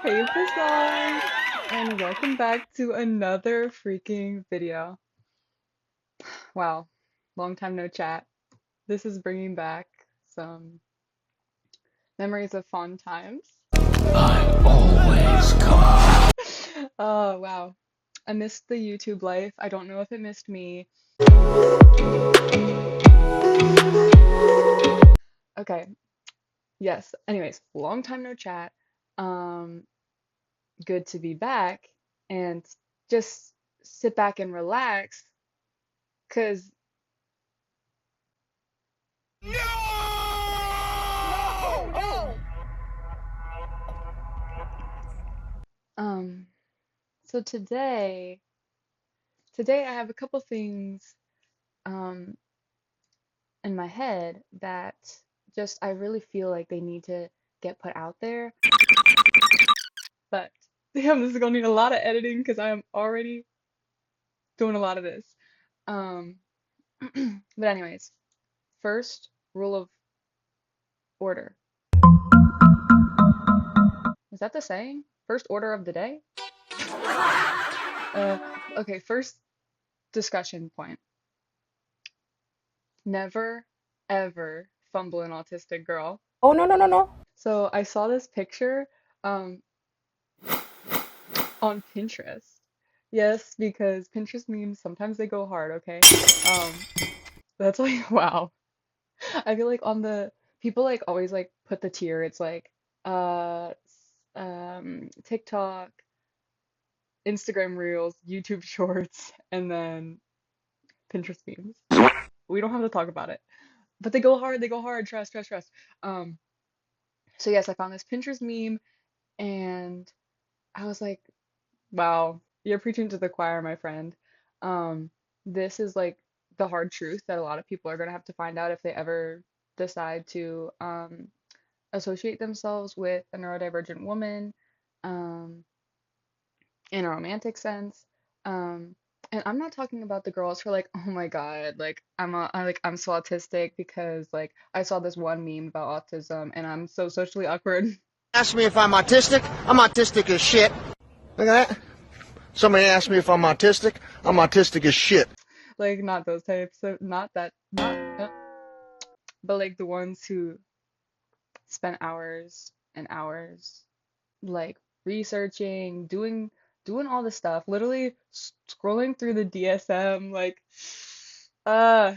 Hey Fasad, and welcome back to another freaking video. Wow, long time no chat. This is bringing back some memories of fond times. I'm always calm. Oh, wow. I missed the YouTube life. I don't know if it missed me. Okay, yes. Anyways, long time no chat. Um, Good to be back and just sit back and relax, cause um, so today I have a couple things um in my head that just I really feel like they need to get put out there. But damn, this is gonna need a lot of editing because I am already doing a lot of this. Um, but anyways, first rule of order. Is that the saying? First order of the day? Uh, okay, first discussion point. Never, ever fumble an autistic girl. Oh, no, no, no, no. So I saw this picture um on Pinterest. Yes, because Pinterest memes sometimes they go hard, okay? Um, that's like wow. I feel like on the people like always like put the tier. It's like TikTok, Instagram Reels, YouTube Shorts, and then Pinterest memes. We don't have to talk about it. But they go hard, trust, trust, trust. Um, so yes, I found this Pinterest meme and I was like, wow, you're preaching to the choir, my friend. Um, this is like the hard truth that a lot of people are gonna have to find out if they ever decide to associate themselves with a neurodivergent woman um, in a romantic sense. Um, and I'm not talking about the girls who are like, oh my God, like I'm so autistic because like I saw this one meme about autism and I'm so socially awkward. Ask me if I'm autistic. I'm autistic as shit. Look at that. Somebody asked me if I'm autistic. I'm autistic as shit. Like not those types of not that not but like the ones who spent hours and hours like researching, doing all the stuff, literally scrolling through the DSM like uh,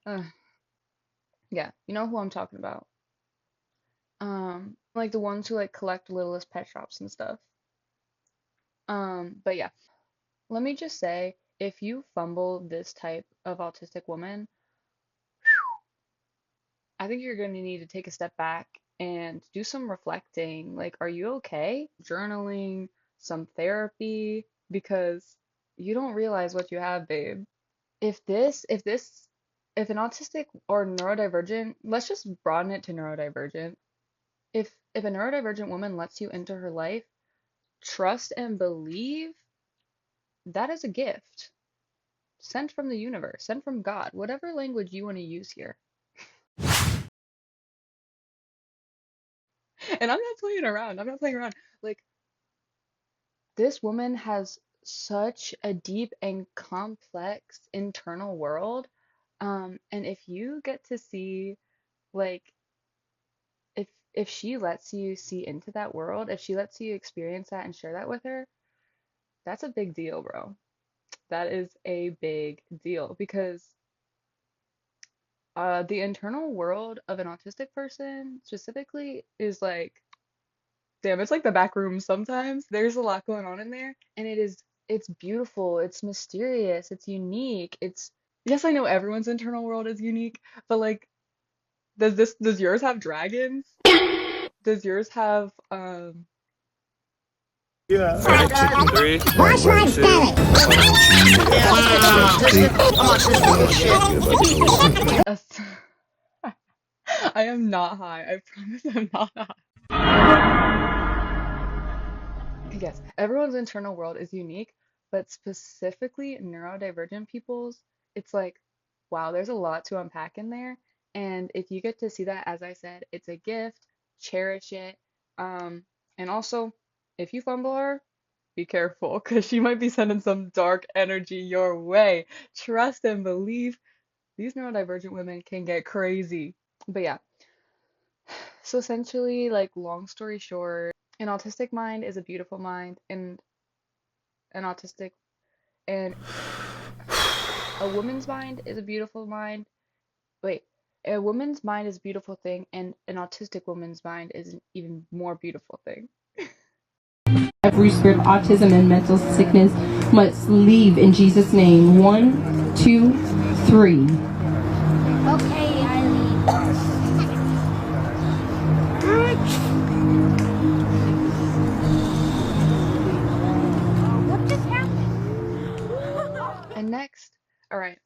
uh yeah, you know who I'm talking about. Like the ones who like collect Littlest Pet Shops and stuff. But yeah, let me just say, if you fumble this type of autistic woman, I think you're going to need to take a step back and do some reflecting. Like, are you okay? Journaling, some therapy, because you don't realize what you have, babe. If an autistic or neurodivergent, let's just broaden it to neurodivergent. If a neurodivergent woman lets you into her life, trust and believe that is a gift sent from the universe, sent from God, whatever language you want to use here. And I'm not playing around. I'm not playing around. Like, this woman has such a deep and complex internal world. And if you get to see, like, if she lets you see into that world, if she lets you experience that and share that with her, that's a big deal, bro. That is a big deal because the internal world of an autistic person specifically is like, damn, it's like the back room sometimes. There's a lot going on in there, and it's beautiful, it's mysterious, it's unique. It's yes, I know everyone's internal world is unique, but like, does yours have dragons? Does yours have Yeah. Ready? Three, Watch my two, belly. I'm autistic as shit. a s- I am not high. I promise I'm not high. Yes, everyone's internal world is unique, but specifically neurodivergent people's, it's like, wow, there's a lot to unpack in there. And if you get to see that, as I said, it's a gift, cherish it. And also if you fumble her, be careful, because she might be sending some dark energy your way. Trust and believe. These neurodivergent women can get crazy. But yeah, so essentially, like, long story short, an autistic mind is a beautiful mind, and an autistic and a woman's mind is a beautiful mind. Wait, a woman's mind is a beautiful thing, and an autistic woman's mind is an even more beautiful thing. Every spirit of autism and mental sickness must leave in Jesus' name. 1, 2, 3. Okay, I leave. What just happened? And next, all right,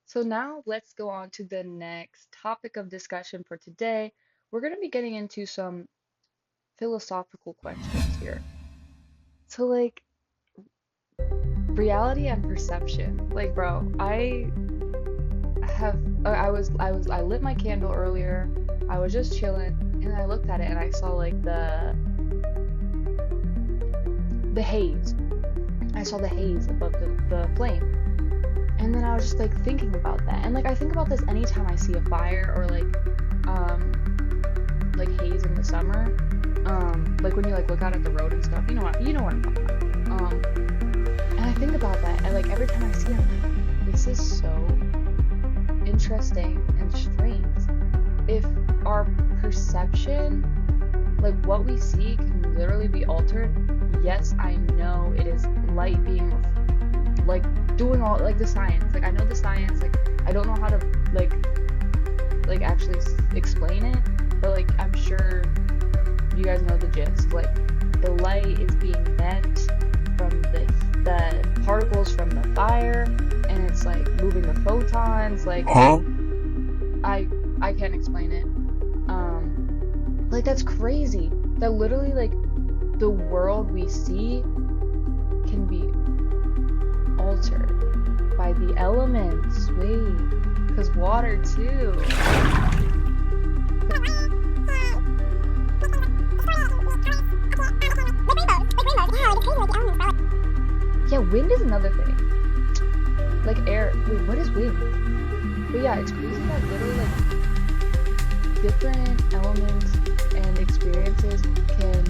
so now let's go on to the next topic of discussion for today. We're going to be getting into some philosophical questions here. So, like, reality and perception. Like, bro, I lit my candle earlier. I was just chilling and I looked at it and I saw like the haze. I saw the haze above the flame. And then I was just like thinking about that. And like I think about this anytime I see a fire or like haze in the summer. Like when you like look out at the road and stuff. You know what I'm talking about. And I think about that and like every time I see it, I'm like, this is so interesting and strange. If our perception, like what we see, can literally be altered, yes, I know it is light being like doing all like the science. Like I know the science. Like I don't know how to like actually explain it, but like I'm sure you guys know the gist. Like the light is being bent from the particles from the fire, and it's like moving the photons. Like I can't explain it. Like that's crazy. That literally like the world we see can be altered by the elements. Wait, because water too. Yeah, wind is another thing. Like air. Wait, what is wind? But yeah, it's crazy that literally like different elements and experiences can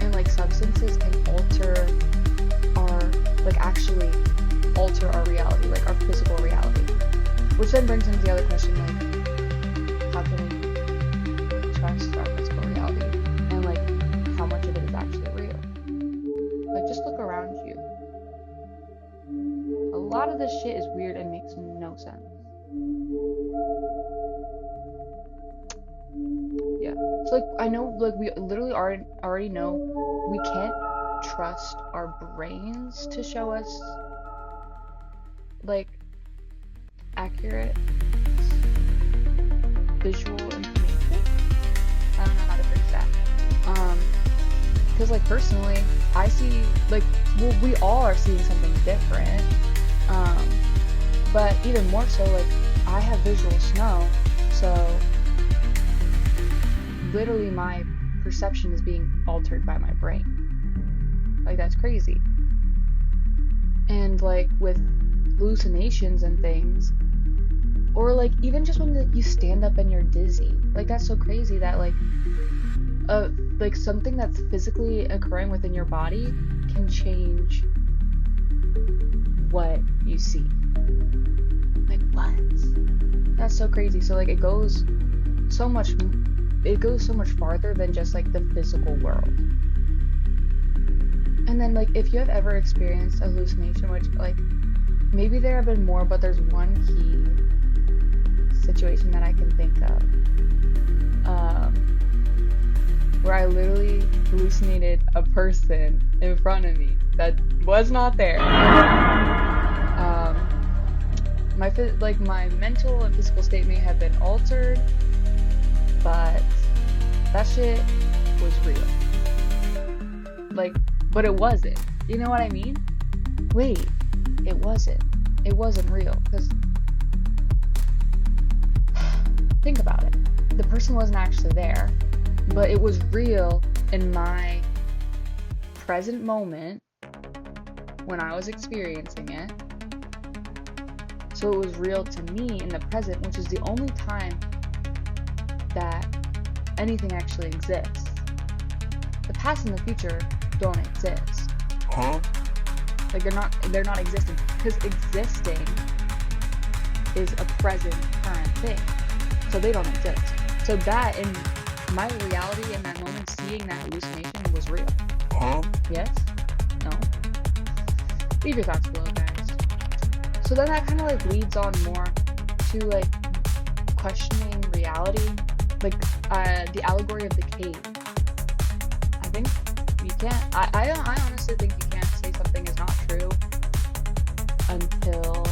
and like substances can alter our like actually alter our reality, like our physical reality. Which then brings into the other question, like how can we trust our physical reality and like how much of it is actually real? Like just look around you. A lot of this shit is weird and makes no sense. Yeah. So like I know like we literally already know we can't trust our brains to show us like accurate visual information. I don't know how to phrase that. Because like personally, I see like well, we all are seeing something different. But even more so, like I have visual snow, so literally my perception is being altered by my brain. Like that's crazy. And like with hallucinations and things, or like even just when like, you stand up and you're dizzy, like that's so crazy that like something that's physically occurring within your body can change what you see. Like what? That's so crazy. So like it goes so much farther than just like the physical world. And then like if you have ever experienced a hallucination, which like maybe there have been more, but there's one key situation that I can think of where I literally hallucinated a person in front of me that was not there. My mental and physical state may have been altered, but that shit was real. Like, but it wasn't. You know what I mean? Wait, it wasn't. It wasn't real, because think about it. The person wasn't actually there, but it was real in my present moment when I was experiencing it. So it was real to me in the present, which is the only time that anything actually exists. The past and the future don't exist. Huh? Like they're not existing, because existing is a present current thing. So they don't exist. So that in my reality in that moment, seeing that hallucination was real. Huh? Yes? No? Leave your thoughts below, guys. So then that kind of like leads on more to like questioning reality, like the allegory of the cave. I think you can't. I honestly think you can't say something is not true until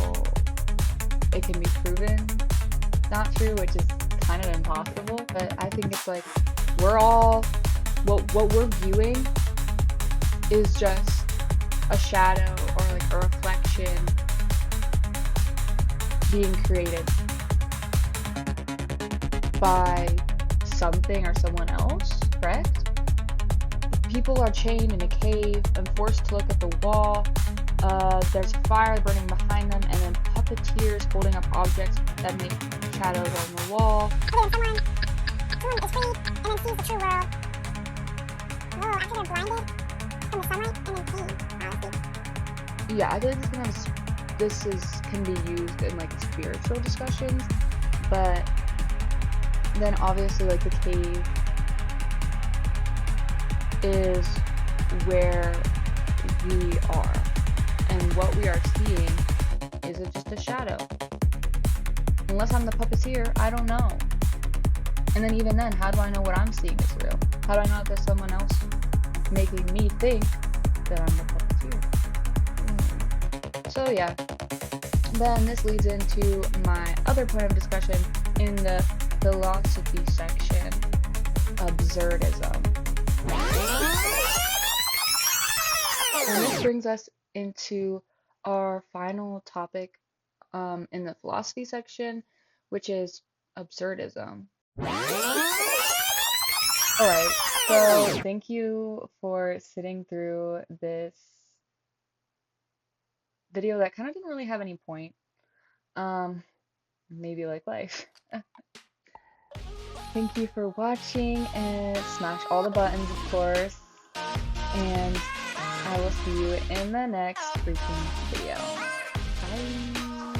it can be proven not true, which is kind of impossible. But I think it's like we're all what we're viewing is just a shadow or like a reflection being created by something or someone else, correct? People are chained in a cave and forced to look at the wall. There's fire burning behind them, and then puppeteers holding up objects that make shadows on the wall. Someone is freed and then sees the true world. Whoa, after they're blinded from the sunlight and then pain, honestly. Yeah, I think this can be used in like spiritual discussions, but then obviously like the cave is where we are, and what we are seeing is just a shadow. Unless I'm the puppeteer, I don't know. And then even then, how do I know what I'm seeing is real? How do I know if there's someone else making me think that I'm the puppeteer? So yeah, then this leads into my other point of discussion in the philosophy section, absurdism. And this brings us into our final topic in the philosophy section, which is absurdism. Alright, so thank you for sitting through this video that kind of didn't really have any point. Maybe like life. Thank you for watching, and smash all the buttons, of course. And I will see you in the next freaking video.